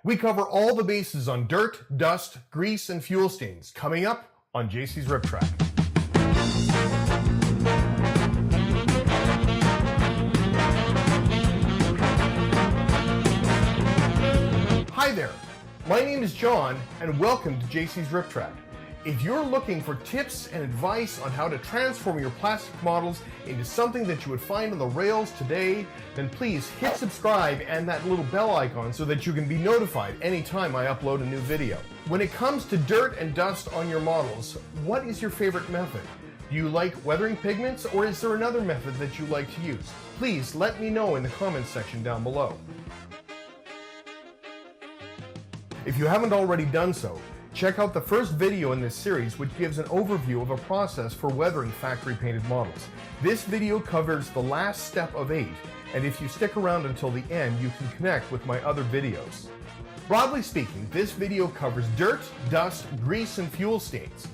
We cover all the bases on dirt, dust, grease, and fuel stains, coming up on JC's Riptrack. Hi there, my name is John, and welcome to JC's Riptrack. If you're looking for tips and advice on how to transform your plastic models into something that you would find on the rails today, then please hit subscribe and that little bell icon so that you can be notified anytime I upload a new video. When it comes to dirt and dust on your models, what is your favorite method? Do you like weathering pigments, or is there another method that you like to use? Please let me know in the comments section down below. If you haven't already done so, check out the first video in this series, which gives an overview of a process for weathering factory painted models. This video covers the last step of 8, and if you stick around until the end, you can connect with my other videos. Broadly speaking, this video covers dirt, dust, grease, and fuel stains.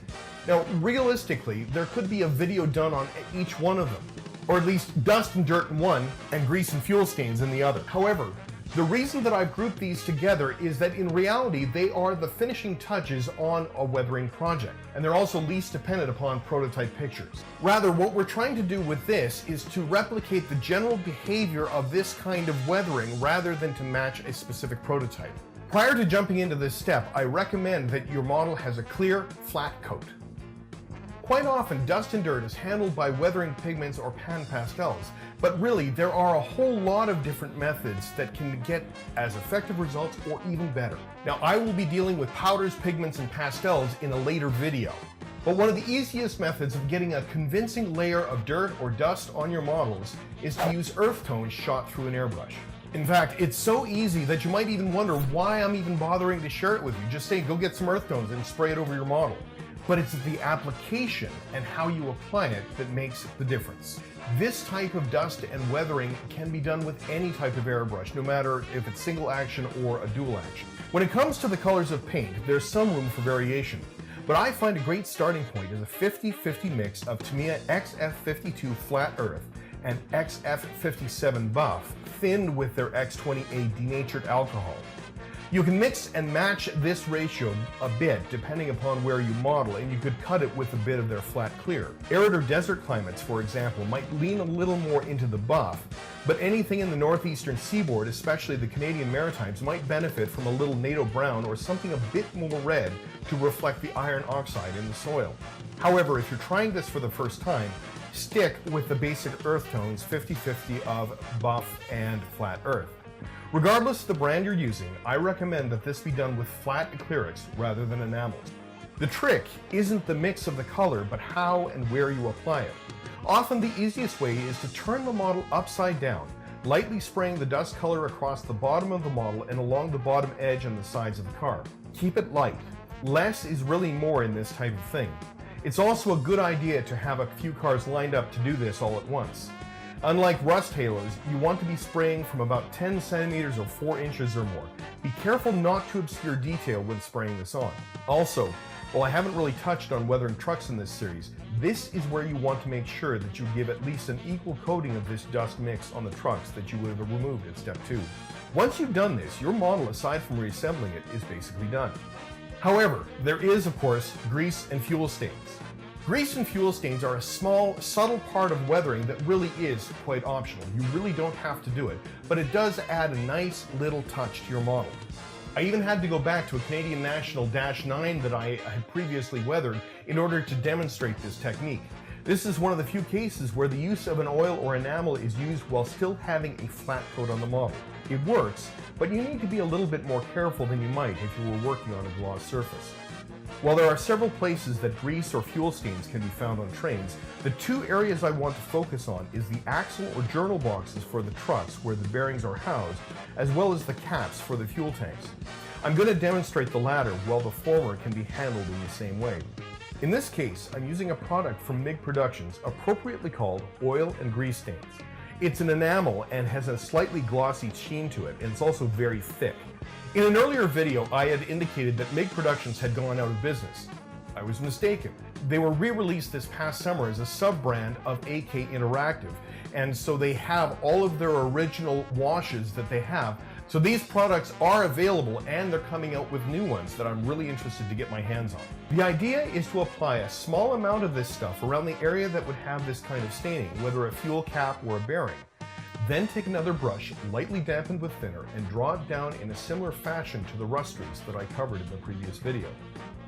Now, realistically, there could be a video done on each one of them, or at least dust and dirt in one, and grease and fuel stains in the other. However, the reason that I've grouped these together is that in reality, they are the finishing touches on a weathering project, and they're also least dependent upon prototype pictures. Rather, what we're trying to do with this is to replicate the general behavior of this kind of weathering rather than to match a specific prototype. Prior to jumping into this step, I recommend that your model has a clear, flat coat. Quite often, dust and dirt is handled by weathering pigments or pan pastels, but really there are a whole lot of different methods that can get as effective results or even better. Now, I will be dealing with powders, pigments, and pastels in a later video. But one of the easiest methods of getting a convincing layer of dirt or dust on your models is to use earth tones shot through an airbrush. In fact, it's so easy that you might even wonder why I'm even bothering to share it with you. Just say, go get some earth tones and spray it over your model. But it's the application and how you apply it that makes the difference. This type of dust and weathering can be done with any type of airbrush, no matter if it's single action or a dual action. When it comes to the colors of paint, there's some room for variation, but I find a great starting point is a 50-50 mix of Tamiya XF52 Flat Earth and XF57 Buff, thinned with their X20A denatured alcohol. You can mix and match this ratio a bit depending upon where you model, and you could cut it with a bit of their flat clear. Arid or desert climates, for example, might lean a little more into the buff, but anything in the northeastern seaboard, especially the Canadian Maritimes, might benefit from a little NATO brown or something a bit more red to reflect the iron oxide in the soil. However, if you're trying this for the first time, stick with the basic earth tones 50-50 of buff and flat earth. Regardless of the brand you're using, I recommend that this be done with flat acrylics rather than enamels. The trick isn't the mix of the color, but how and where you apply it. Often the easiest way is to turn the model upside down, lightly spraying the dust color across the bottom of the model and along the bottom edge and the sides of the car. Keep it light. Less is really more in this type of thing. It's also a good idea to have a few cars lined up to do this all at once. Unlike rust halos, you want to be spraying from about 10 centimeters or 4 inches or more. Be careful not to obscure detail when spraying this on. Also, while I haven't really touched on weathering trucks in this series, this is where you want to make sure that you give at least an equal coating of this dust mix on the trucks that you would have removed at step 2. Once you've done this, your model, aside from reassembling it, is basically done. However, there is, of course, grease and fuel stains. Grease and fuel stains are a small, subtle part of weathering that really is quite optional. You really don't have to do it, but it does add a nice little touch to your model. I even had to go back to a Canadian National Dash 9 that I had previously weathered in order to demonstrate this technique. This is one of the few cases where the use of an oil or enamel is used while still having a flat coat on the model. It works, but you need to be a little bit more careful than you might if you were working on a gloss surface. While there are several places that grease or fuel stains can be found on trains, the two areas I want to focus on is the axle or journal boxes for the trucks where the bearings are housed, as well as the caps for the fuel tanks. I'm going to demonstrate the latter while the former can be handled in the same way. In this case, I'm using a product from MIG Productions appropriately called oil and grease stains. It's an enamel and has a slightly glossy sheen to it, and it's also very thick. In an earlier video, I had indicated that MIG Productions had gone out of business. I was mistaken. They were re-released this past summer as a sub-brand of AK Interactive, and so they have all of their original washes that they have So these products are available, and they're coming out with new ones that I'm really interested to get my hands on. The idea is to apply a small amount of this stuff around the area that would have this kind of staining, whether a fuel cap or a bearing. Then take another brush, lightly dampened with thinner, and draw it down in a similar fashion to the rust streaks that I covered in the previous video.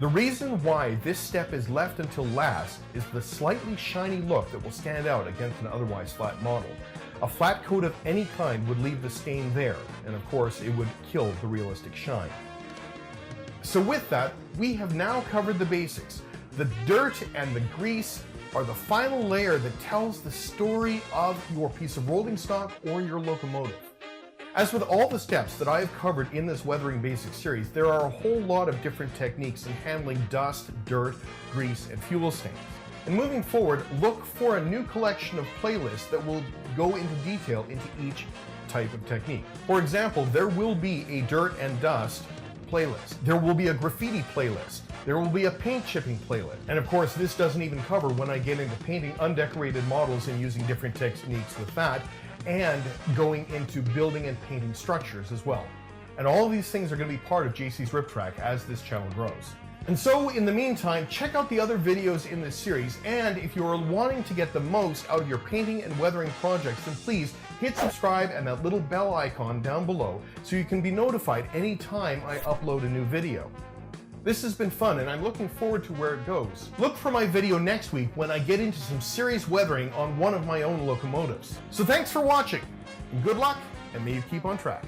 The reason why this step is left until last is the slightly shiny look that will stand out against an otherwise flat model. A flat coat of any kind would leave the stain there, and of course it would kill the realistic shine. So with that, we have now covered the basics. The dirt and the grease are the final layer that tells the story of your piece of rolling stock or your locomotive. As with all the steps that I have covered in this Weathering Basics series, there are a whole lot of different techniques in handling dust, dirt, grease, and fuel stains. And moving forward, look for a new collection of playlists that will go into detail into each type of technique. For example, there will be a dirt and dust playlist. There will be a graffiti playlist. There will be a paint chipping playlist. And of course, this doesn't even cover when I get into painting undecorated models and using different techniques with that, and going into building and painting structures as well. And all of these things are going to be part of JC's Riptrack as this channel grows. And so in the meantime, check out the other videos in this series, and if you are wanting to get the most out of your painting and weathering projects, then please hit subscribe and that little bell icon down below so you can be notified anytime I upload a new video. This has been fun, and I'm looking forward to where it goes. Look for my video next week when I get into some serious weathering on one of my own locomotives. So thanks for watching, and good luck, and may you keep on track.